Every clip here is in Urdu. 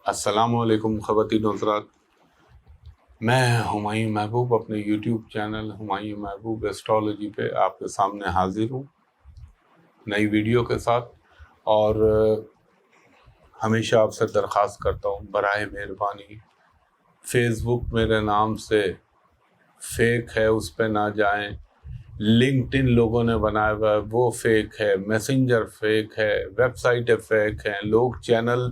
السلام علیکم خواتین و حضرات، میں ہمایوں محبوب اپنے یوٹیوب چینل ہمایوں محبوب ایسٹرالوجی پہ آپ کے سامنے حاضر ہوں نئی ویڈیو کے ساتھ۔ اور ہمیشہ آپ سے درخواست کرتا ہوں براہ مہربانی فیس بک میرے نام سے فیک ہے، اس پہ نہ جائیں۔ لنکڈ ان لوگوں نے بنایا ہوا ہے، وہ فیک ہے۔ میسنجر فیک ہے، ویب سائٹیں فیک ہیں۔ لوگ چینل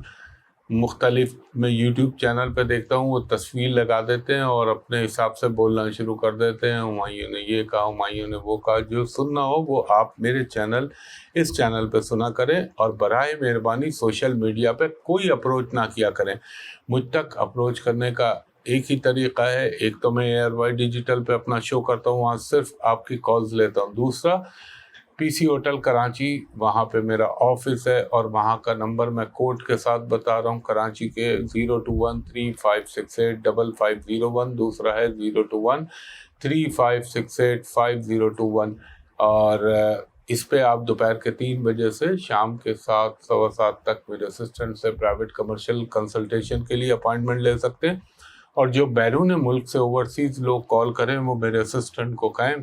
مختلف، میں یوٹیوب چینل پہ دیکھتا ہوں وہ تصویر لگا دیتے ہیں اور اپنے حساب سے بولنا شروع کر دیتے ہیں، ہمایوں نے یہ کہا، ہمایوں نے وہ کہا۔ جو سننا ہو وہ آپ میرے اس چینل پہ سنا کریں، اور براہ مہربانی سوشل میڈیا پہ کوئی اپروچ نہ کیا کریں۔ مجھ تک اپروچ کرنے کا ایک ہی طریقہ ہے، ایک تو میں ایئر وائی ڈیجیٹل پہ اپنا شو کرتا ہوں، وہاں صرف آپ کی کالز لیتا ہوں۔ دوسرا پی سی ہوٹل کراچی، وہاں پہ میرا آفس ہے، اور وہاں کا نمبر میں کوڈ کے ساتھ بتا رہا ہوں، کراچی کے 02135685501، دوسرا ہے 02135685021۔ اور اس پہ آپ دوپہر کے 3 بجے سے شام کے 7 سوا 7 تک میرے اسسٹنٹ سے پرائیویٹ کمرشل کنسلٹیشن کے لیے اپائنٹمنٹ لے سکتے ہیں۔ اور جو بیرون ملک سے اوورسیز لوگ کال کریں، وہ میرے اسسٹنٹ کو کہیں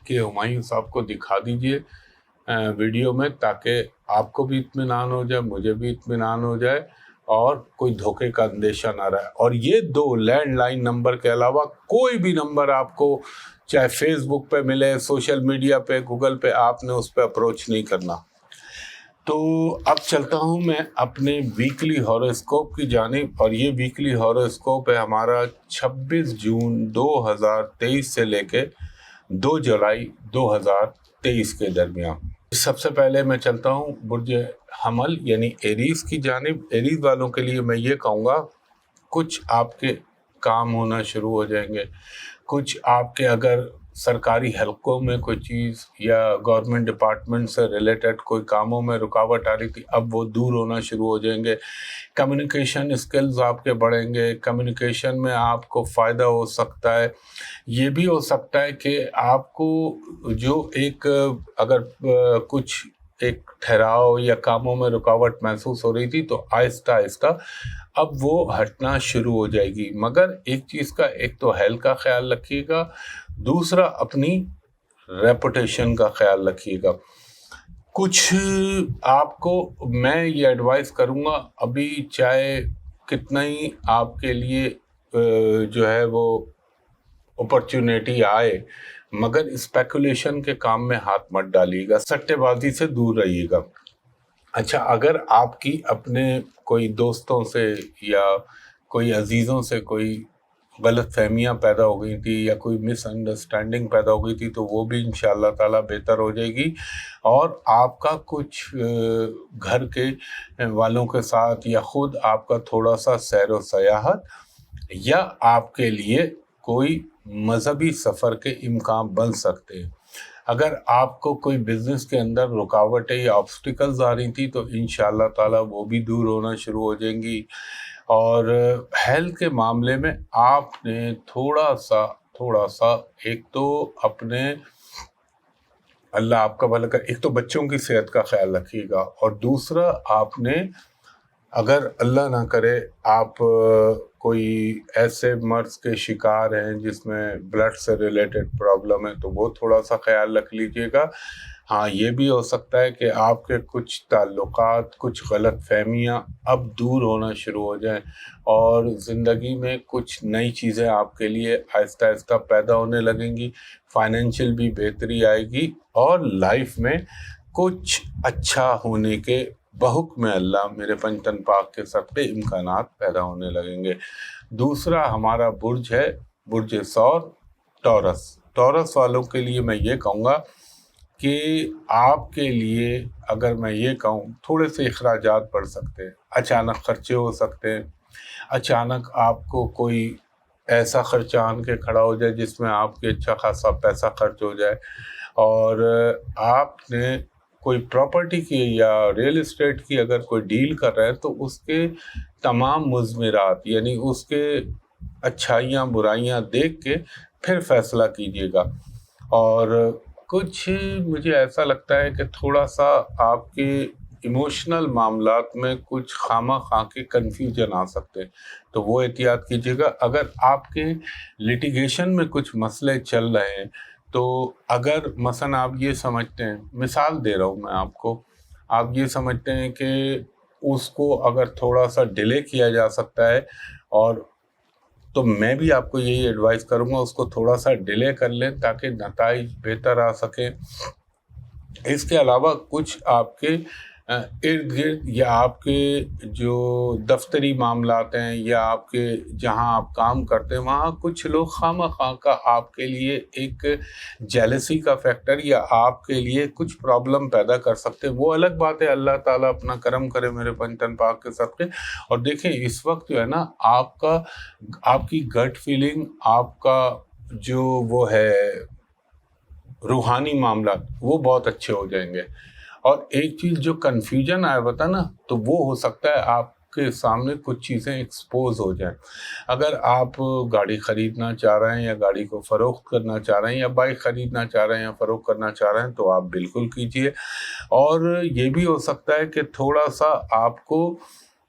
کہ ہمایوں صاحب کو دکھا دیجئے ویڈیو میں، تاکہ آپ کو بھی اطمینان ہو جائے، مجھے بھی اطمینان ہو جائے، اور کوئی دھوکے کا اندیشہ نہ رہے۔ اور یہ 2 لینڈ لائن نمبر کے علاوہ کوئی بھی نمبر آپ کو چاہے فیس بک پہ ملے، سوشل میڈیا پہ، گوگل پہ، آپ نے اس پہ اپروچ نہیں کرنا۔ تو اب چلتا ہوں میں اپنے ویکلی ہاروسکوپ کی جانب، اور یہ ویکلی ہاروسکوپ ہے ہمارا 26 جون 2023 سے لے کے 2 جولائی 2023 کے درمیان۔ سب سے پہلے میں چلتا ہوں برج حمل یعنی ایریز کی جانب۔ ایریز والوں کے لیے میں یہ کہوں گا، کچھ آپ کے کام ہونا شروع ہو جائیں گے، کچھ آپ کے اگر سرکاری حلقوں میں کوئی چیز یا گورنمنٹ ڈپارٹمنٹ سے ریلیٹڈ کوئی کاموں میں رکاوٹ آ رہی تھی، اب وہ دور ہونا شروع ہو جائیں گے۔ کمیونیکیشن اسکلز آپ کے بڑھیں گے، کمیونیکیشن میں آپ کو فائدہ ہو سکتا ہے۔ یہ بھی ہو سکتا ہے کہ آپ کو جو اگر کچھ ایک ٹھہراؤ یا کاموں میں رکاوٹ محسوس ہو رہی تھی، تو آہستہ آہستہ اب وہ ہٹنا شروع ہو جائے گی۔ مگر ایک چیز کا، ایک تو ہیلتھ کا خیال رکھیے گا، دوسرا اپنی ریپوٹیشن کا خیال رکھیے گا۔ کچھ آپ کو میں یہ ایڈوائز کروں گا، ابھی چاہے کتنا ہی آپ کے لیے جو ہے وہ اپرچونیٹی آئے، مگر اسپیکولیشن کے کام میں ہاتھ مت ڈالیے گا، سٹے بازی سے دور رہیے گا۔ اچھا، اگر آپ کی اپنے کوئی دوستوں سے یا کوئی عزیزوں سے کوئی غلط فہمیاں پیدا ہو گئی تھی یا کوئی مس انڈرسٹینڈنگ پیدا ہو گئی تھی، تو وہ بھی انشاءاللہ تعالیٰ بہتر ہو جائے گی۔ اور آپ کا کچھ گھر کے والوں کے ساتھ یا خود آپ کا تھوڑا سا سیر و سیاحت، یا آپ کے لیے کوئی مذہبی سفر کے امکان بن سکتے ہیں۔ اگر آپ کو کوئی بزنس کے اندر رکاوٹیں یا آبسٹیکلز آ رہی تھی، تو انشاءاللہ تعالیٰ وہ بھی دور ہونا شروع ہو جائیں گی۔ اور ہیلتھ کے معاملے میں آپ نے تھوڑا سا ایک تو اپنے، اللہ آپ کا بھلا کرے، ایک تو بچوں کی صحت کا خیال رکھیے گا، اور دوسرا آپ نے، اگر اللہ نہ کرے آپ کوئی ایسے مرض کے شکار ہیں جس میں بلڈ سے ریلیٹڈ پرابلم ہے، تو وہ تھوڑا سا خیال رکھ لیجئے گا۔ ہاں، یہ بھی ہو سکتا ہے کہ آپ کے کچھ تعلقات، کچھ غلط فہمیاں اب دور ہونا شروع ہو جائیں، اور زندگی میں کچھ نئی چیزیں آپ کے لیے آہستہ آہستہ پیدا ہونے لگیں گی، فائنینشیل بھی بہتری آئے گی، اور لائف میں کچھ اچھا ہونے کے بحکم اللہ میرے پنجتن پاک کے صدقے امکانات پیدا ہونے لگیں گے۔ دوسرا ہمارا برج ہے برج ثور، ٹورس والوں کے لیے میں یہ کہوں گا کہ آپ کے لیے، اگر میں یہ کہوں، تھوڑے سے اخراجات بڑھ سکتے ہیں، اچانک خرچے ہو سکتے ہیں، اچانک آپ کو کوئی ایسا خرچہ آن کے کھڑا ہو جائے جس میں آپ کے اچھا خاصا پیسہ خرچ ہو جائے، اور آپ نے کوئی پراپرٹی کی یا ریل اسٹیٹ کی اگر کوئی ڈیل کر رہے ہیں، تو اس کے تمام مضمرات، یعنی اس کے اچھائیاں برائیاں دیکھ کے پھر فیصلہ کیجیے گا۔ اور کچھ مجھے ایسا لگتا ہے کہ تھوڑا سا آپ کے ایموشنل معاملات میں کچھ خواہ خواہ کے کنفیوژن آ سکتے ہیں، تو وہ احتیاط کیجیے گا۔ اگر آپ کے لٹیگیشن میں کچھ مسئلے چل رہے ہیں تو اگر مثلا آپ یہ سمجھتے ہیں، مثال دے رہا ہوں میں آپ کو، آپ یہ سمجھتے ہیں کہ اس کو اگر تھوڑا سا ڈیلے کیا جا سکتا ہے، اور تو میں بھی آپ کو یہی ایڈوائز کروں گا اس کو تھوڑا سا ڈیلے کر لیں تاکہ نتائج بہتر آ سکیں۔ اس کے علاوہ کچھ آپ کے ارد گرد یا آپ کے جو دفتری معاملات ہیں یا آپ کے جہاں آپ کام کرتے ہیں وہاں کچھ لوگ خواہ خواہ کا آپ کے لیے ایک جیلسی کا فیکٹر یا آپ کے لیے کچھ پرابلم پیدا کر سکتے ہیں۔ وہ الگ بات ہے، اللہ تعالیٰ اپنا کرم کرے میرے پنجتن پاک کے صدقے۔ اور دیکھیں اس وقت جو ہے نا آپ کی گٹ فیلنگ، آپ کا جو وہ ہے روحانی معاملات وہ بہت اچھے ہو جائیں گے۔ اور ایک چیز جو کنفیوژن آیا بتا نا، تو وہ ہو سکتا ہے آپ کے سامنے کچھ چیزیں ایکسپوز ہو جائیں۔ اگر آپ گاڑی خریدنا چاہ رہے ہیں یا گاڑی کو فروخت کرنا چاہ رہے ہیں یا بائک خریدنا چاہ رہے ہیں یا فروخت کرنا چاہ رہے ہیں تو آپ بالکل کیجئے۔ اور یہ بھی ہو سکتا ہے کہ تھوڑا سا آپ کو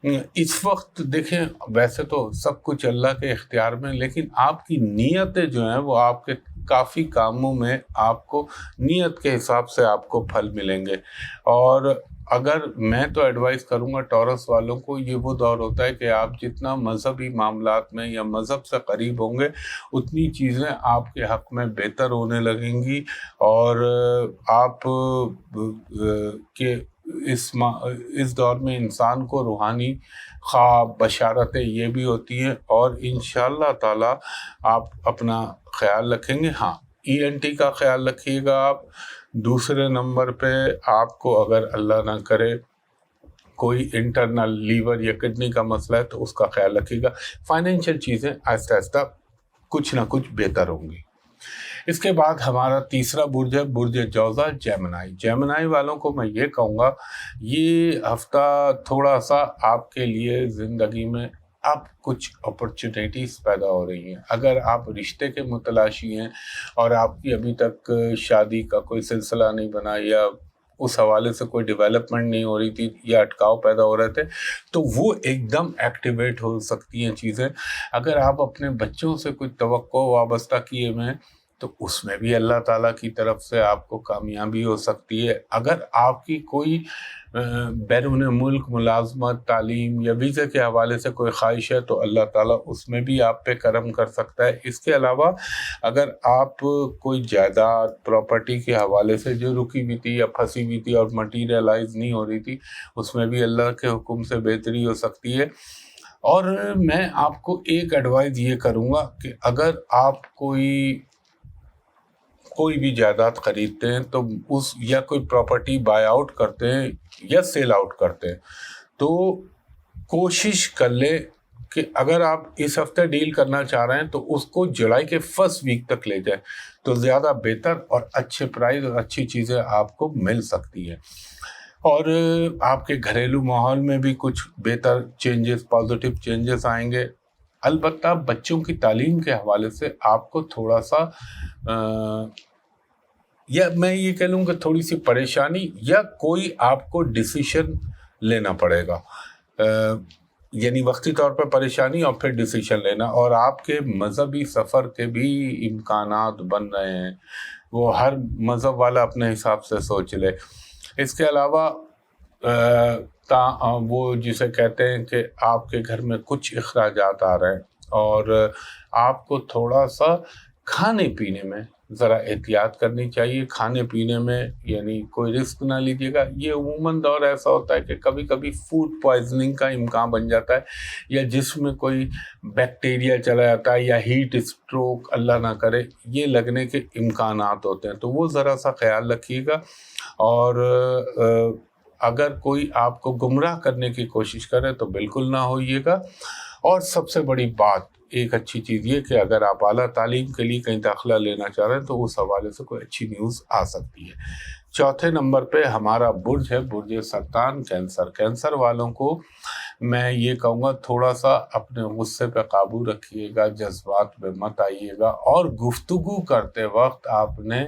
اس وقت دیکھیں، ویسے تو سب کچھ اللہ کے اختیار میں، لیکن آپ کی نیتیں جو ہیں وہ آپ کے کافی کاموں میں آپ کو نیت کے حساب سے آپ کو پھل ملیں گے۔ اور اگر میں تو ایڈوائز کروں گا ٹورس والوں کو، یہ وہ دور ہوتا ہے کہ آپ جتنا مذہبی معاملات میں یا مذہب سے قریب ہوں گے اتنی چیزیں آپ کے حق میں بہتر ہونے لگیں گی، اور آپ کے اس دور میں انسان کو روحانی خواب بشارتیں یہ بھی ہوتی ہیں، اور انشاءاللہ تعالی آپ اپنا خیال رکھیں گے۔ ہاں، ENT کا خیال رکھیے گا آپ۔ دوسرے نمبر پہ آپ کو اگر اللہ نہ کرے کوئی انٹرنل لیور یا کڈنی کا مسئلہ ہے تو اس کا خیال رکھیے گا۔ فائنینشیل چیزیں آہستہ آہستہ کچھ نہ کچھ بہتر ہوں گی۔ اس کے بعد ہمارا تیسرا برج ہے برج جوزا، جیمنائی۔ جیمنائی والوں کو میں یہ کہوں گا، یہ ہفتہ تھوڑا سا آپ کے لیے زندگی میں اب کچھ اپرچونیٹیز پیدا ہو رہی ہیں۔ اگر آپ رشتے کے متلاشی ہیں اور آپ کی ابھی تک شادی کا کوئی سلسلہ نہیں بنا یا اس حوالے سے کوئی ڈیولپمنٹ نہیں ہو رہی تھی یا اٹکاؤ پیدا ہو رہے تھے، تو وہ ایک دم ایکٹیویٹ ہو سکتی ہیں چیزیں۔ اگر آپ اپنے بچوں سے کوئی توقع وابستہ کیے ہوئے ہیں تو اس میں بھی اللہ تعالیٰ کی طرف سے آپ کو کامیابی ہو سکتی ہے۔ اگر آپ کی کوئی بیرون ملک ملازمت، تعلیم یا ویزے کے حوالے سے کوئی خواہش ہے تو اللہ تعالیٰ اس میں بھی آپ پہ کرم کر سکتا ہے۔ اس کے علاوہ اگر آپ کوئی جائیداد پراپرٹی کے حوالے سے جو رکی ہوئی تھی یا پھنسی ہوئی تھی اور مٹیریلائز نہیں ہو رہی تھی، اس میں بھی اللہ کے حکم سے بہتری ہو سکتی ہے۔ اور میں آپ کو ایک ایڈوائز یہ کروں گا کہ اگر آپ کوئی بھی جائیداد خریدتے ہیں تو یا کوئی پراپرٹی بائی آؤٹ کرتے ہیں یا سیل آؤٹ کرتے ہیں تو کوشش کر لیں کہ اگر آپ اس ہفتے ڈیل کرنا چاہ رہے ہیں تو اس کو جولائی کے فرسٹ ویک تک لے جائیں تو زیادہ بہتر اور اچھے پرائز اور اچھی چیزیں آپ کو مل سکتی ہیں۔ اور آپ کے گھریلو ماحول میں بھی کچھ بہتر چینجز، پازیٹیو چینجز آئیں گے۔ البتہ بچوں کی تعلیم کے حوالے سے آپ کو تھوڑا سا یا میں یہ کہہ لوں کہ تھوڑی سی پریشانی یا کوئی آپ کو ڈیسیشن لینا پڑے گا، یعنی وقتی طور پہ پریشانی اور پھر ڈیسیشن لینا۔ اور آپ کے مذہبی سفر کے بھی امکانات بن رہے ہیں، وہ ہر مذہب والا اپنے حساب سے سوچ لے۔ اس کے علاوہ وہ جسے کہتے ہیں کہ آپ کے گھر میں کچھ اخراجات آ رہے ہیں اور آپ کو تھوڑا سا کھانے پینے میں ذرا احتیاط کرنی چاہیے۔ کھانے پینے میں یعنی کوئی رسک نہ لیجیے گا۔ یہ عموماً دور ایسا ہوتا ہے کہ کبھی کبھی فوڈ پوائزننگ کا امکان بن جاتا ہے یا جسم میں کوئی بیکٹیریا چلا جاتا ہے یا ہیٹ اسٹروک اللہ نہ کرے یہ لگنے کے امکانات ہوتے ہیں، تو وہ ذرا سا خیال رکھیے گا۔ اور اگر کوئی آپ کو گمراہ کرنے کی کوشش کرے تو بالکل نہ ہوئیے گا۔ اور سب سے بڑی بات، ایک اچھی چیز یہ کہ اگر آپ اعلیٰ تعلیم کے لیے کہیں داخلہ لینا چاہ رہے ہیں تو اس حوالے سے کوئی اچھی نیوز آ سکتی ہے۔ چوتھے نمبر پہ ہمارا برج ہے برج سرطان، کینسر۔ کینسر والوں کو میں یہ کہوں گا تھوڑا سا اپنے غصے پہ قابو رکھیے گا، جذبات پہ مت آئیے گا، اور گفتگو کرتے وقت آپ نے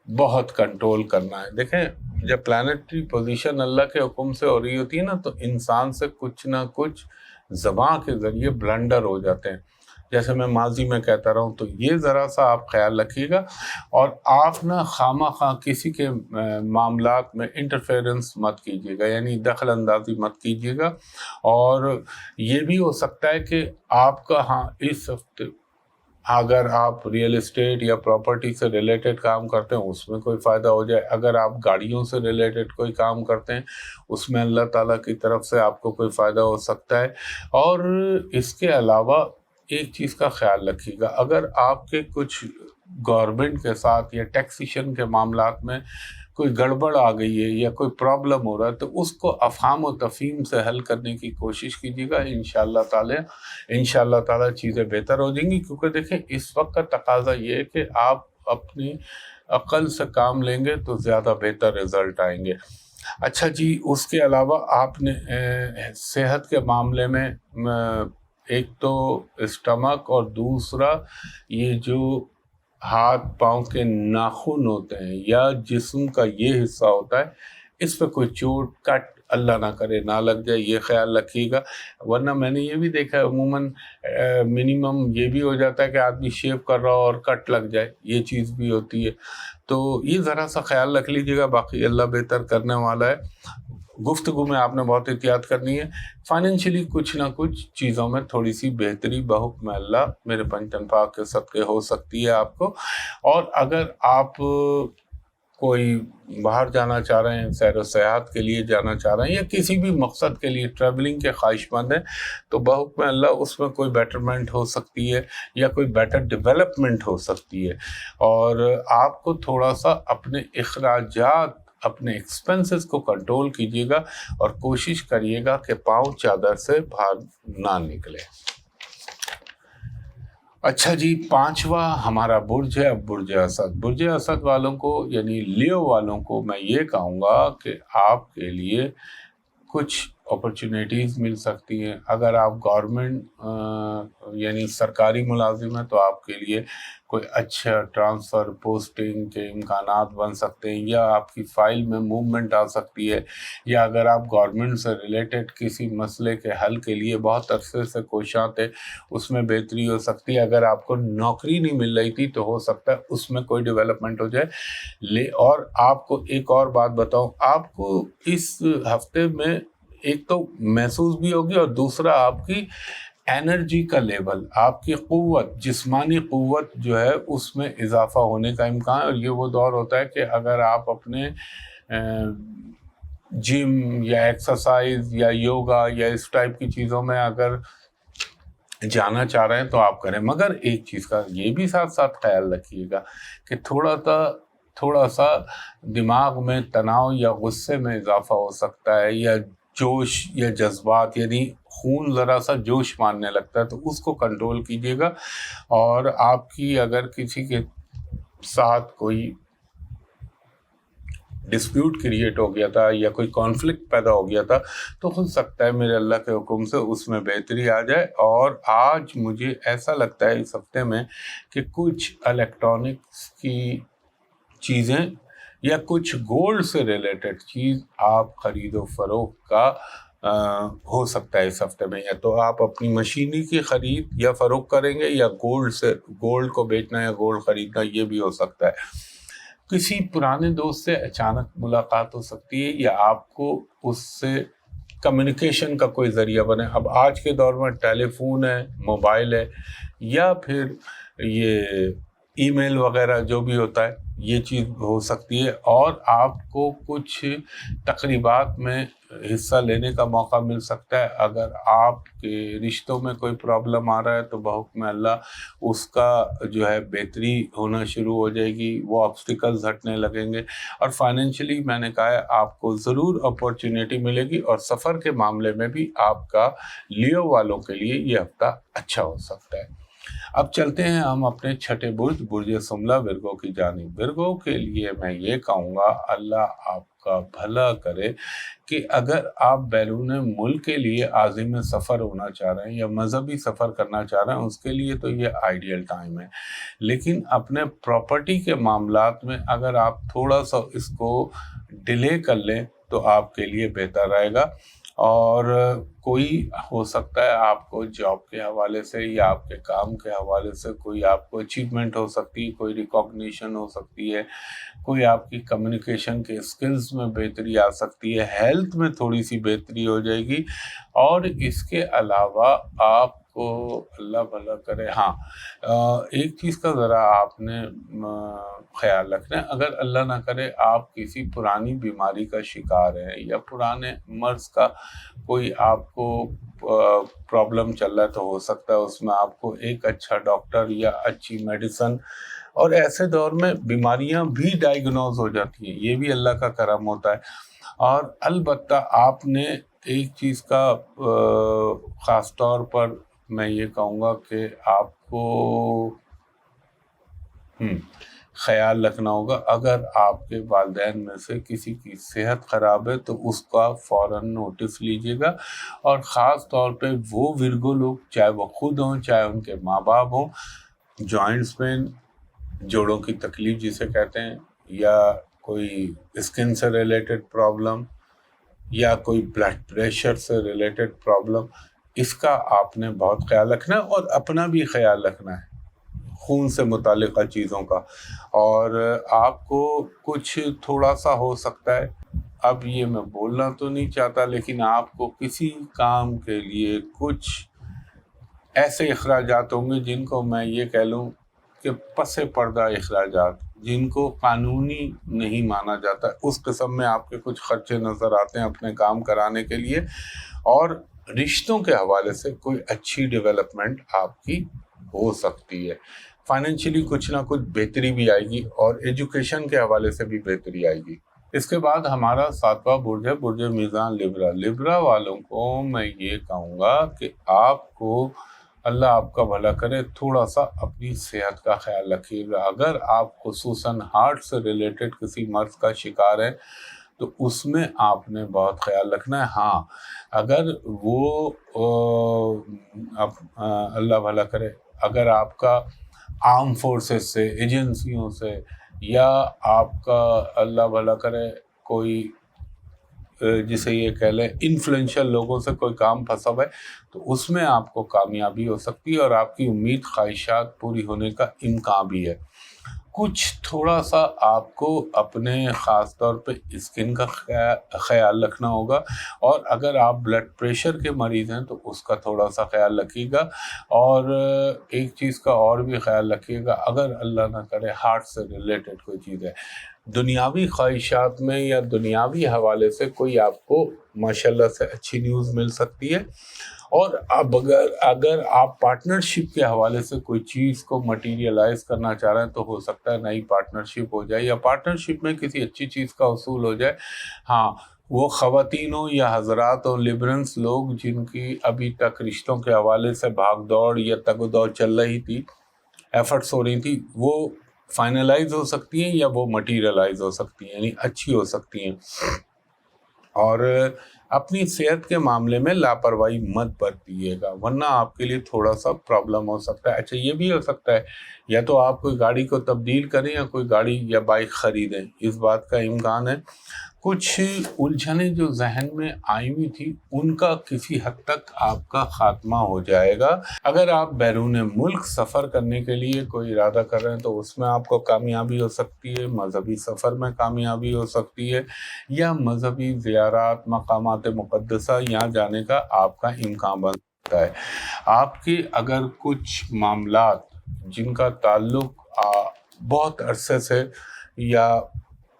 بہت کنٹرول کرنا ہے. دیکھیں جب پلانٹری پوزیشن اللہ کے حکم سے ہو رہی ہوتی ہے نا تو انسان سے کچھ نہ کچھ زبان کے ذریعے بلنڈر ہو جاتے ہیں. جیسے میں ماضی میں کہتا رہا ہوں تو یہ ذرا سا آپ خیال رکھیے گا. اور آپ نہ خواہ خواہ کسی کے معاملات میں انٹرفیرنس مت کیجیے گا، یعنی دخل اندازی مت کیجیے گا. اور یہ بھی ہو سکتا ہے کہ آپ کا اس ہفتے اگر آپ ریئل اسٹیٹ یا پراپرٹی سے ریلیٹڈ کام کرتے ہیں اس میں کوئی فائدہ ہو جائے. اگر آپ گاڑیوں سے ریلیٹڈ کوئی کام کرتے ہیں اس میں اللہ تعالیٰ کی طرف سے آپ کو کوئی فائدہ ہو سکتا ہے. اور اس کے علاوہ ایک چیز کا خیال رکھیے گا، اگر آپ کے کچھ گورنمنٹ کے ساتھ یا ٹیکسیشن کے معاملات میں کوئی گڑبڑ آ گئی ہے یا کوئی پرابلم ہو رہا ہے تو اس کو افہام و تفہیم سے حل کرنے کی کوشش کیجیے گا. انشاءاللہ تعالی چیزیں بہتر ہو جائیں گی. کیونکہ دیکھیں اس وقت کا تقاضا یہ ہے کہ آپ اپنی عقل سے کام لیں گے تو زیادہ بہتر رزلٹ آئیں گے. اچھا جی، اس کے علاوہ آپ نے صحت کے معاملے میں ایک تو اسٹمک اور دوسرا یہ جو ہاتھ پاؤں کے ناخن ہوتے ہیں یا جسم کا یہ حصہ ہوتا ہے اس پہ کوئی چوٹ کٹ اللہ نہ کرے نہ لگ جائے، یہ خیال رکھیے گا. ورنہ میں نے یہ بھی دیکھا ہے عموماً منیمم یہ بھی ہو جاتا ہے کہ آدمی شیو کر رہا ہو اور کٹ لگ جائے، یہ چیز بھی ہوتی ہے. تو یہ ذرا سا خیال رکھ لیجیے گا، باقی اللہ بہتر کرنے والا ہے. گفتگو میں آپ نے بہت احتیاط کرنی ہے. فائنینشلی کچھ نہ کچھ چیزوں میں تھوڑی سی بہتری بحکم اللہ میرے پنجتن پاک کے صدقے ہو سکتی ہے آپ کو. اور اگر آپ کوئی باہر جانا چاہ رہے ہیں، سیر و سیاحت کے لیے جانا چاہ رہے ہیں یا کسی بھی مقصد کے لیے ٹریولنگ کے خواہش مند ہیں تو بحکم اللہ اس میں کوئی بیٹرمنٹ ہو سکتی ہے یا کوئی بیٹر ڈیولپمنٹ ہو سکتی ہے. اور آپ کو تھوڑا سا اپنے اخراجات، اپنے ایکسپنسز کو کنٹرول کیجیے گا اور کوشش کریے گا کہ پاؤں چادر سے باہر نہ نکلے. اچھا جی، 5واں ہمارا برج ہے برج اسد. برج اسد والوں کو یعنی لیو والوں کو میں یہ کہوں گا کہ آپ کے لیے کچھ اپرچونیٹیز مل سکتی ہیں. اگر آپ گورنمنٹ یعنی سرکاری ملازم ہیں تو آپ کے لیے کوئی اچھا ٹرانسفر پوسٹنگ کے امکانات بن سکتے ہیں یا آپ کی فائل میں موومنٹ آ سکتی ہے. یا اگر آپ گورنمنٹ سے ریلیٹڈ کسی مسئلے کے حل کے لیے بہت عرصے سے کوشاں تھے اس میں بہتری ہو سکتی ہے. اگر آپ کو نوکری نہیں مل رہی تھی تو ہو سکتا ہے اس میں کوئی ڈیولپمنٹ ہو جائے. اور آپ کو ایک اور بات بتاؤں، آپ کو اس ہفتے میں ایک تو محسوس بھی ہوگی اور دوسرا آپ کی انرجی کا لیول، آپ کی قوت، جسمانی قوت جو ہے اس میں اضافہ ہونے کا امکان ہے. اور یہ وہ دور ہوتا ہے کہ اگر آپ اپنے جم یا ایکسرسائز یا یوگا یا اس ٹائپ کی چیزوں میں اگر جانا چاہ رہے ہیں تو آپ کریں. مگر ایک چیز کا یہ بھی ساتھ ساتھ خیال رکھیے گا کہ تھوڑا سا دماغ میں تناؤ یا غصے میں اضافہ ہو سکتا ہے یا جوش یا جذبات، یعنی خون ذرا سا جوش ماننے لگتا ہے تو اس کو کنٹرول کیجیے گا. اور آپ کی اگر کسی کے ساتھ کوئی ڈسپیوٹ کریٹ ہو گیا تھا یا کوئی کانفلکٹ پیدا ہو گیا تھا تو ہو سکتا ہے میرے اللہ کے حکم سے اس میں بہتری آ جائے. اور آج مجھے ایسا لگتا ہے اس ہفتے میں کہ کچھ الیکٹرانکس کی چیزیں یا کچھ گولڈ سے ریلیٹڈ چیز آپ خرید و فروخت کا ہو سکتا ہے اس ہفتے میں. یا تو آپ اپنی مشینری کی خرید یا فروخت کریں گے یا گولڈ کو بیچنا یا گولڈ خریدنا، یہ بھی ہو سکتا ہے. کسی پرانے دوست سے اچانک ملاقات ہو سکتی ہے یا آپ کو اس سے کمیونیکیشن کا کوئی ذریعہ بنے. اب آج کے دور میں ٹیلی فون ہے، موبائل ہے یا پھر یہ ای میل وغیرہ جو بھی ہوتا ہے یہ چیز ہو سکتی ہے. اور آپ کو کچھ تقریبات میں حصہ لینے کا موقع مل سکتا ہے. اگر آپ کے رشتوں میں کوئی پرابلم آ رہا ہے تو بحکم اللہ اس کا جو ہے بہتری ہونا شروع ہو جائے گی، وہ آبسٹیکلز ہٹنے لگیں گے. اور فائنینشلی میں نے کہا ہے آپ کو ضرور اپورچونیٹی ملے گی. اور سفر کے معاملے میں بھی آپ کا لیو والوں کے لیے یہ ہفتہ اچھا ہو سکتا ہے. اب چلتے ہیں ہم اپنے چھٹے برج سملا ورگو کی جانب۔ ورگو کے لیے میں یہ کہوں گا اللہ آپ کا بھلا کرے کہ اگر آپ بیرون ملک کے لیے عازم سفر ہونا چاہ رہے ہیں یا مذہبی سفر کرنا چاہ رہے ہیں، اس کے لیے تو یہ آئیڈیل ٹائم ہے، لیکن اپنے پراپرٹی کے معاملات میں اگر آپ تھوڑا سا اس کو ڈیلے کر لیں تو آپ کے لیے بہتر رہے گا۔ اور کوئی ہو سکتا ہے آپ کو جاب کے حوالے سے یا آپ کے کام کے حوالے سے کوئی آپ کو اچیومنٹ ہو سکتی ہے، کوئی ریکاگنیشن ہو سکتی ہے، کوئی آپ کی کمیونیکیشن کے اسکلز میں بہتری آ سکتی ہے، ہیلتھ میں تھوڑی سی بہتری ہو جائے گی۔ اور اس کے علاوہ آپ کو اللہ بھلا کرے، ہاں ایک چیز کا ذرا آپ نے خیال رکھنا ہے، اگر اللہ نہ کرے آپ کسی پرانی بیماری کا شکار ہیں یا پرانے مرض کا کوئی آپ کو پرابلم چل رہا ہے، تو ہو سکتا ہے اس میں آپ کو ایک اچھا ڈاکٹر یا اچھی میڈیسن، اور ایسے دور میں بیماریاں بھی ڈائیگنوز ہو جاتی ہیں، یہ بھی اللہ کا کرم ہوتا ہے۔ اور البتہ آپ نے ایک چیز کا خاص طور پر میں یہ کہوں گا کہ آپ کو خیال رکھنا ہوگا، اگر آپ کے والدین میں سے کسی کی صحت خراب ہے تو اس کا فوراً نوٹس لیجیے گا، اور خاص طور پہ وہ ورگو لوگ، چاہے وہ خود ہوں چاہے ان کے ماں باپ ہوں، جوائنٹس پین، جوڑوں کی تکلیف جسے کہتے ہیں، یا کوئی اسکن سے ریلیٹڈ پرابلم یا کوئی بلڈ پریشر سے ریلیٹڈ پرابلم، اس کا آپ نے بہت خیال رکھنا ہے، اور اپنا بھی خیال رکھنا ہے خون سے متعلقہ چیزوں کا۔ اور آپ کو کچھ تھوڑا سا ہو سکتا ہے، اب یہ میں بولنا تو نہیں چاہتا، لیکن آپ کو کسی کام کے لیے کچھ ایسے اخراجات ہوں گے جن کو میں یہ کہہ لوں کہ پس پردہ اخراجات، جن کو قانونی نہیں مانا جاتا، اس قسم میں آپ کے کچھ خرچے نظر آتے ہیں اپنے کام کرانے کے لیے۔ اور رشتوں کے حوالے سے کوئی اچھی ڈیولپمنٹ آپ کی ہو سکتی ہے، فائنینشلی کچھ نہ کچھ بہتری بھی آئے گی، اور ایجوکیشن کے حوالے سے بھی بہتری آئے گی۔ اس کے بعد ہمارا 7واں برج ہے برج میزان لبرا۔ لبرا والوں کو میں یہ کہوں گا کہ آپ کو اللہ آپ کا بھلا کرے، تھوڑا سا اپنی صحت کا خیال رکھیے گا۔ اگر آپ خصوصاً ہارٹ سے ریلیٹڈ کسی مرض کا شکار ہیں تو اس میں آپ نے بہت خیال رکھنا ہے۔ ہاں اگر وہ اللہ بھلا کرے، اگر آپ کا آرم فورسز سے، ایجنسیوں سے، یا آپ کا اللہ بھلا کرے کوئی جسے یہ کہہ لیں انفلوئنشل لوگوں سے کوئی کام پھنسا ہوا ہے، تو اس میں آپ کو کامیابی ہو سکتی ہے، اور آپ کی امید خواہشات پوری ہونے کا امکان بھی ہے۔ کچھ تھوڑا سا آپ کو اپنے خاص طور پہ اسکن کا خیال رکھنا ہوگا، اور اگر آپ بلڈ پریشر کے مریض ہیں تو اس کا تھوڑا سا خیال رکھیے گا، اور ایک چیز کا اور بھی خیال رکھیے گا، اگر اللہ نہ کرے ہارٹ سے ریلیٹڈ کوئی چیز ہے، دنیاوی خواہشات میں یا دنیاوی حوالے سے کوئی آپ کو ماشاءاللہ سے اچھی نیوز مل سکتی ہے۔ اور اب اگر آپ پارٹنرشپ کے حوالے سے کوئی چیز کو مٹیریلائز کرنا چاہ رہے ہیں تو ہو سکتا ہے نئی پارٹنرشپ ہو جائے، یا پارٹنرشپ میں کسی اچھی چیز کا حصول ہو جائے۔ ہاں وہ خواتین ہوں یا حضرات ہوں، لیبرنس لوگ جن کی ابھی تک رشتوں کے حوالے سے بھاگ دوڑ یا تگ و دو چل رہی تھی، ایفرٹس ہو رہی تھی، وہ فائنلائز ہو سکتی ہیں یا وہ مٹیریلائز ہو سکتی ہیں، یعنی اچھی ہو سکتی ہیں۔ اور اپنی صحت کے معاملے میں لاپرواہی مت برتیے گا، ورنہ آپ کے لیے تھوڑا سا پرابلم ہو سکتا ہے۔ اچھا یہ بھی ہو سکتا ہے یا تو آپ کوئی گاڑی کو تبدیل کریں یا کوئی گاڑی یا بائک خریدیں، اس بات کا امکان ہے۔ کچھ الجھنیں جو ذہن میں آئی ہوئی تھی ان کا کسی حد تک آپ کا خاتمہ ہو جائے گا۔ اگر آپ بیرون ملک سفر کرنے کے لیے کوئی ارادہ کر رہے ہیں تو اس میں آپ کو کامیابی ہو سکتی ہے، مذہبی سفر میں کامیابی ہو سکتی ہے، یا مذہبی زیارات، مقامات مقدسہ یہاں جانے کا آپ کا امکان بن سکتا ہے۔ آپ کے اگر کچھ معاملات جن کا تعلق بہت عرصے سے یا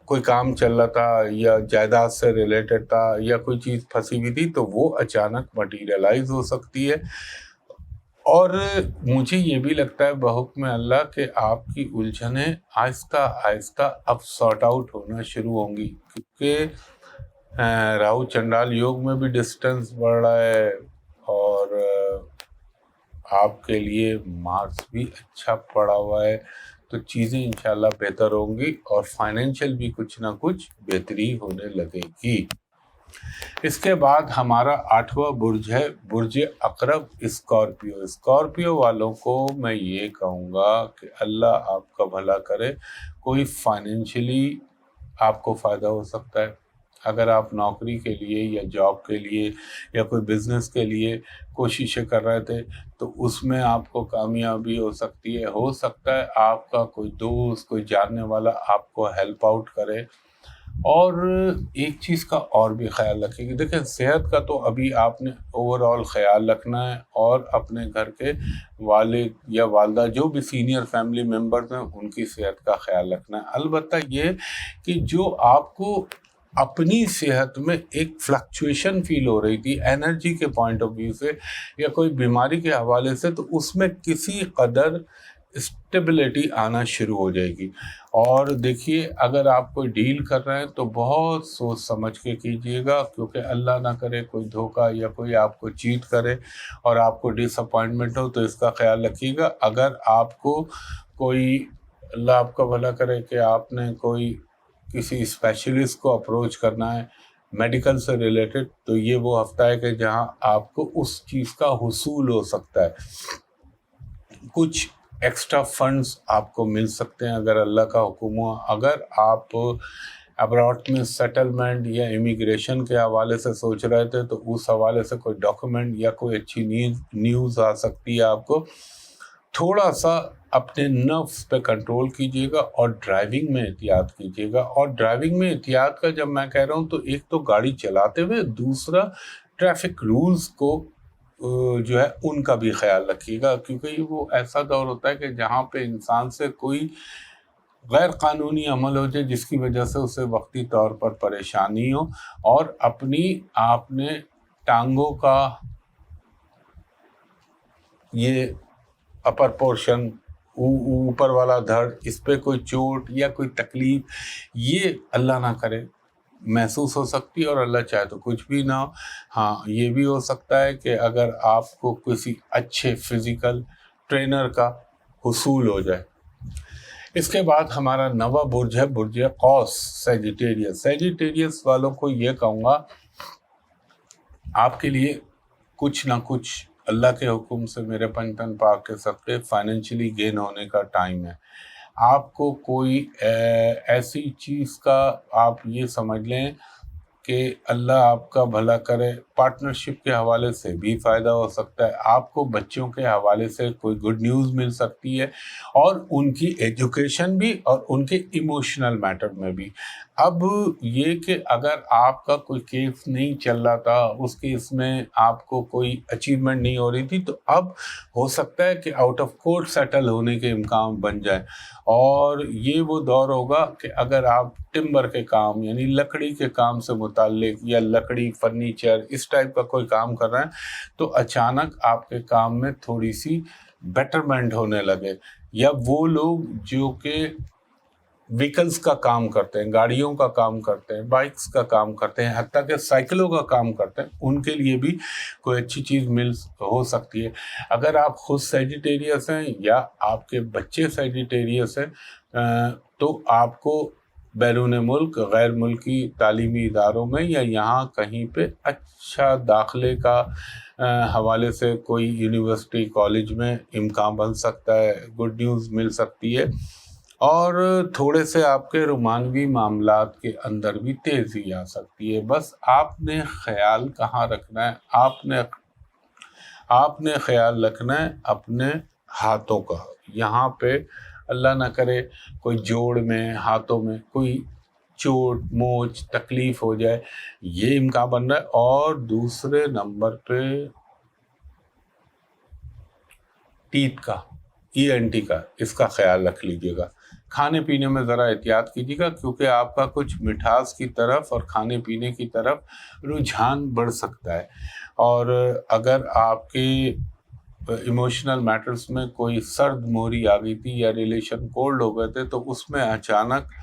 کوئی کام چل رہا تھا یا جائیداد سے ریلیٹڈ تھا یا کوئی چیز پھنسی ہوئی تھی تو وہ اچانک مٹیریلائز ہو سکتی ہے۔ اور مجھے یہ بھی لگتا ہے بحکم اللہ کہ آپ کی الجھنیں آہستہ آہستہ اب سارٹ آؤٹ ہونا شروع ہوں گی، کیونکہ راہو چنڈال یوگ میں بھی ڈسٹنس بڑھ رہا ہے، اور آپ کے لیے مارکس بھی اچھا پڑا ہوا ہے، تو چیزیں انشاءاللہ بہتر ہوں گی اور فائنینشیل بھی کچھ نہ کچھ بہتری ہونے لگے گی۔ اس کے بعد ہمارا 8واں برج ہے برج عقرب اسکارپیو۔ اسکارپیو والوں کو میں یہ کہوں گا کہ اللہ آپ کا بھلا کرے، کوئی فائنینشلی آپ کو فائدہ ہو سکتا ہے۔ اگر آپ نوکری کے لیے یا جاب کے لیے یا کوئی بزنس کے لیے کوششیں کر رہے تھے تو اس میں آپ کو کامیابی ہو سکتی ہے۔ ہو سکتا ہے آپ کا کوئی دوست، کوئی جاننے والا آپ کو ہیلپ آؤٹ کرے۔ اور ایک چیز کا اور بھی خیال رکھیں گے، دیکھیں صحت کا تو ابھی آپ نے اوور آل خیال رکھنا ہے، اور اپنے گھر کے والد یا والدہ جو بھی سینئر فیملی ممبرز ہیں ان کی صحت کا خیال رکھنا ہے۔ البتہ یہ کہ جو آپ کو اپنی صحت میں ایک فلکچویشن فیل ہو رہی تھی انرجی کے پوائنٹ آف ویو سے یا کوئی بیماری کے حوالے سے، تو اس میں کسی قدر اسٹیبلٹی آنا شروع ہو جائے گی۔ اور دیکھیے اگر آپ کوئی ڈیل کر رہے ہیں تو بہت سوچ سمجھ کے کیجئے گا، کیونکہ اللہ نہ کرے کوئی دھوکہ یا کوئی آپ کو چیٹ کرے اور آپ کو ڈس اپوائنٹمنٹ ہو، تو اس کا خیال رکھیے گا۔ اگر آپ کو کوئی، اللہ آپ کا بھلا کرے کہ آپ نے کوئی کسی اسپیشلسٹ کو اپروچ کرنا ہے میڈیکل سے ریلیٹڈ، تو یہ وہ ہفتہ ہے کہ جہاں آپ کو اس چیز کا حصول ہو سکتا ہے۔ کچھ ایکسٹرا فنڈز آپ کو مل سکتے ہیں اگر اللہ کا حکم ہوا۔ اگر آپ ابراڈ میں سیٹلمنٹ یا امیگریشن کے حوالے سے سوچ رہے تھے تو اس حوالے سے کوئی ڈاکومنٹ یا کوئی اچھی نیوز آ سکتی ہے آپ کو۔ تھوڑا سا اپنے نفس پہ کنٹرول کیجیے گا اور ڈرائیونگ میں احتیاط کیجیے گا۔ اور ڈرائیونگ میں احتیاط کا جب میں کہہ رہا ہوں تو ایک تو گاڑی چلاتے ہوئے، دوسرا ٹریفک رولز کو جو ہے ان کا بھی خیال رکھیے گا، کیونکہ یہ وہ ایسا دور ہوتا ہے کہ جہاں پہ انسان سے کوئی غیر قانونی عمل ہو جائے جس کی وجہ سے اسے وقتی طور پر پریشانی ہو، اور اپنی آپ نے ٹانگوں کا یہ اپر پورشن، اوپر والا دھڑ، اس پہ کوئی چوٹ یا کوئی تکلیف یہ اللہ نہ کرے محسوس ہو سکتی ہے، اور اللہ چاہے تو کچھ بھی نہ ہو۔ ہاں یہ بھی ہو سکتا ہے کہ اگر آپ کو کسی اچھے فزیکل ٹرینر کا حصول ہو جائے۔ اس کے بعد ہمارا 9واں برج ہے برج قوس، سیجیٹیریس۔ سیجیٹیریس والوں کو یہ کہوں گا آپ کے لیے کچھ نہ کچھ اللہ کے حکم سے، میرے پنجتن پاک کے صدقے فائنینشلی گین ہونے کا ٹائم ہے۔ آپ کو کوئی ایسی چیز کا آپ یہ سمجھ لیں کہ اللہ آپ کا بھلا کرے، پارٹنرشپ کے حوالے سے بھی فائدہ ہو سکتا ہے، آپ کو بچوں کے حوالے سے کوئی گڈ نیوز مل سکتی ہے، اور ان کی ایجوکیشن بھی اور ان کے ایموشنل میٹر میں بھی۔ اب یہ کہ اگر آپ کا کوئی کیس نہیں چل رہا تھا، اس کیس میں آپ کو کوئی اچیومنٹ نہیں ہو رہی تھی، تو اب ہو سکتا ہے کہ آؤٹ آف کورٹ سیٹل ہونے کے امکان بن جائے۔ اور یہ وہ دور ہوگا کہ اگر آپ ٹمبر کے کام یعنی لکڑی کے کام سے متعلق یا لکڑی فرنیچر اس ٹائپ کا کوئی کام کر رہے ہیں تو اچانک آپ کے کام میں تھوڑی سی بیٹرمنٹ ہونے لگے، یا وہ لوگ جو کہ ویکلز کا کام کرتے ہیں، گاڑیوں کا کام کرتے ہیں، بائکس کا کام کرتے ہیں، حتیٰ کہ سائیکلوں کا کام کرتے ہیں، ان کے لیے بھی کوئی اچھی چیز ہو سکتی ہے۔ اگر آپ خود سیجیٹیریس ہیں یا آپ کے بچے سیجیٹیریس ہیں تو آپ کو بیرون ملک، غیر ملکی تعلیمی اداروں میں یا یہاں کہیں پہ اچھا داخلے کا حوالے سے کوئی یونیورسٹی کالج میں امکان بن سکتا ہے، گڈ نیوز مل سکتی ہے۔ اور تھوڑے سے آپ کے رومانوی معاملات کے اندر بھی تیزی آ سکتی ہے۔ بس آپ نے خیال کہاں رکھنا ہے، آپ نے خیال رکھنا ہے اپنے ہاتھوں کا۔ یہاں پہ اللہ نہ کرے کوئی جوڑ میں، ہاتھوں میں کوئی چوٹ موچ تکلیف ہو جائے، یہ امکان بن رہا ہے۔ اور دوسرے نمبر پہ ٹیتھ کا، ENT کا، اس کا خیال رکھ لیجیے گا۔ کھانے پینے میں ذرا احتیاط کیجیے گا، کیونکہ آپ کا کچھ مٹھاس کی طرف اور کھانے پینے کی طرف رجحان بڑھ سکتا ہے۔ اور اگر آپ کے ایموشنل میٹرز میں کوئی سرد موہری آ گئی تھی یا ریلیشن کولڈ ہو گئے تھے تو اس میں اچانک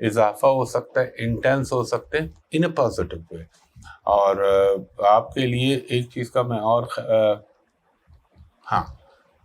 اضافہ ہو سکتا ہے، انٹینس ہو سکتے ہیں ان اے پازیٹیو وے۔ اور آپ کے لیے ایک چیز کا میں اور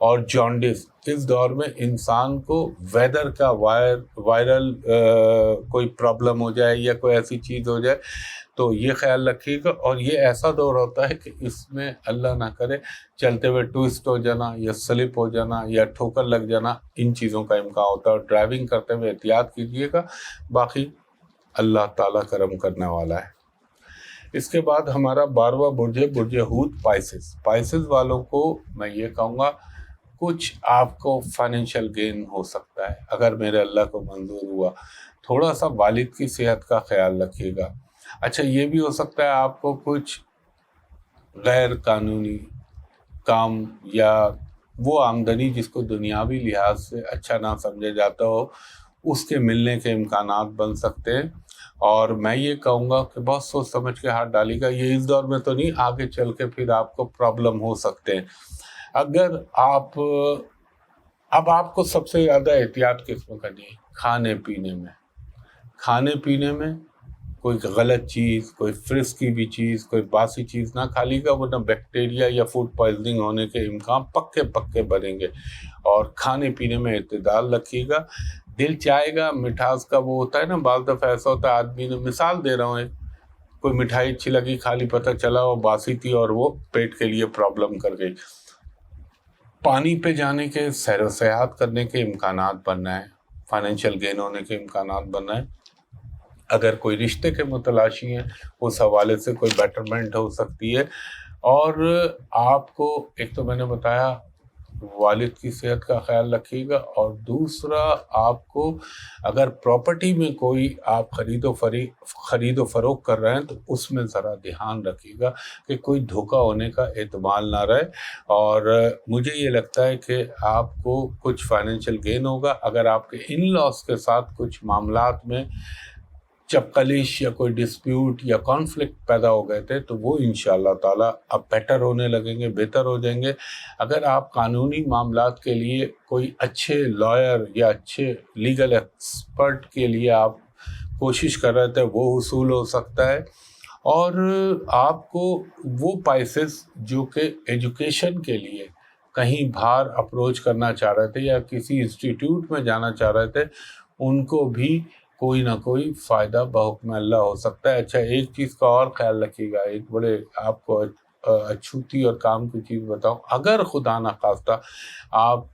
اور جانڈس، اس دور میں انسان کو ویدر کا وائرل کوئی پرابلم ہو جائے یا کوئی ایسی چیز ہو جائے تو یہ خیال رکھیے گا. اور یہ ایسا دور ہوتا ہے کہ اس میں اللہ نہ کرے چلتے ہوئے ٹوئسٹ ہو جانا یا سلپ ہو جانا یا ٹھوکر لگ جانا، ان چیزوں کا امکان ہوتا ہے. اور ڈرائیونگ کرتے ہوئے احتیاط کیجیے گا، باقی اللہ تعالیٰ کرم کرنے والا ہے. اس کے بعد ہمارا 12واں برج ہے برج حوت پائسس. پائسس والوں کو میں یہ کہوں گا کچھ آپ کو فائنینشیل گین ہو سکتا ہے اگر میرے اللہ کو منظور ہوا. تھوڑا سا والد کی صحت کا خیال رکھیے گا. اچھا یہ بھی ہو سکتا ہے آپ کو کچھ غیر قانونی کام یا وہ آمدنی جس کو دنیاوی لحاظ سے اچھا نہ سمجھا جاتا ہو اس کے ملنے کے امکانات بن سکتے ہیں. اور میں یہ کہوں گا کہ بہت سوچ سمجھ کے ہاتھ ڈالی گا. یہ اس دور میں تو نہیں، آگے چل کے پھر آپ کو پرابلم ہو سکتے ہیں. اگر آپ کو سب سے زیادہ احتیاط کس میں کرنی ہے؟ کھانے پینے میں کوئی غلط چیز، کوئی فریز کی بھی چیز، کوئی باسی چیز نہ کھا لیے گا، ورنہ بیکٹیریا یا فوڈ پوائزننگ ہونے کے امکان پکے بنیں گے. اور کھانے پینے میں اعتدال رکھیے گا. دل چاہے گا مٹھاس کا وہ ہوتا ہے نا، بعض دفعہ ایسا ہوتا ہے آدمی نے، مثال دے رہا ہوں، کوئی مٹھائی اچھی لگی کھا لی، پتہ چلا وہ باسی تھی اور وہ پیٹ کے لیے پرابلم کر گئی. پانی پہ جانے کے، سیر و سیاحت کرنے کے امکانات بننا ہے، فائنینشیل گین ہونے کے امکانات بننا ہے. اگر کوئی رشتے کے متلاشی ہیں اس حوالے سے کوئی بیٹرمنٹ ہو سکتی ہے. اور آپ کو ایک تو میں نے بتایا والد کی صحت کا خیال رکھیے گا، اور دوسرا آپ کو اگر پراپرٹی میں کوئی آپ خرید و فروخت کر رہے ہیں تو اس میں ذرا دھیان رکھیے گا کہ کوئی دھوکہ ہونے کا احتمال نہ رہے. اور مجھے یہ لگتا ہے کہ آپ کو کچھ فائنینشیل گین ہوگا. اگر آپ کے ان لاس کے ساتھ کچھ معاملات میں چپقلش یا کوئی ڈسپیوٹ یا کانفلکٹ پیدا ہو گئے تھے تو وہ انشاءاللہ تعالیٰ اب بیٹر ہونے لگیں گے، بہتر ہو جائیں گے. اگر آپ قانونی معاملات کے لیے کوئی اچھے لائر یا اچھے لیگل ایکسپرٹ کے لیے آپ کوشش کر رہے تھے وہ حصول ہو سکتا ہے. اور آپ کو وہ پائسز جو کہ ایجوکیشن کے لیے کہیں باہر اپروچ کرنا چاہ رہے تھے یا کسی انسٹیٹیوٹ میں جانا چاہ رہے تھے، ان کو بھی کوئی نہ کوئی فائدہ بحکم اللہ ہو سکتا ہے. اچھا ایک چیز کا اور خیال رکھیے گا، ایک بڑے آپ کو اچھوتی اور کام کی چیز بتاؤں. اگر خدا نخواستہ آپ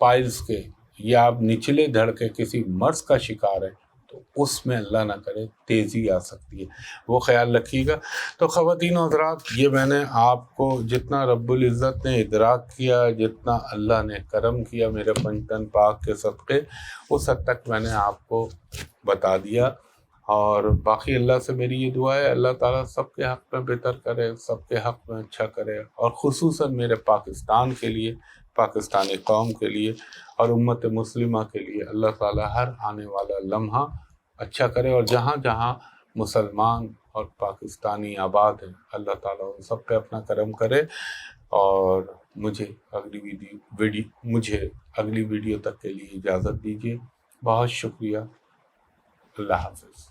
پائلز کے یا آپ نچلے دھڑ کے کسی مرض کا شکار ہیں تو اس میں اللہ نہ کرے تیزی آ سکتی ہے، وہ خیال رکھیے گا. تو خواتین و حضرات، یہ میں نے آپ کو جتنا رب العزت نے ادراک کیا، جتنا اللہ نے کرم کیا میرے پنجتن پاک کے صدقے، اس حد تک میں نے آپ کو بتا دیا. اور باقی اللہ سے میری یہ دعا ہے اللہ تعالیٰ سب کے حق میں بہتر کرے، سب کے حق میں اچھا کرے، اور خصوصاً میرے پاکستان کے لیے، پاکستانی قوم کے لیے اور امت مسلمہ کے لیے اللہ تعالیٰ ہر آنے والا لمحہ اچھا کرے. اور جہاں جہاں مسلمان اور پاکستانی آباد ہیں اللہ تعالیٰ ان سب پہ اپنا کرم کرے. اور مجھے اگلی ویڈیو تک کے لیے اجازت دیجیے. بہت شکریہ. اللہ حافظ.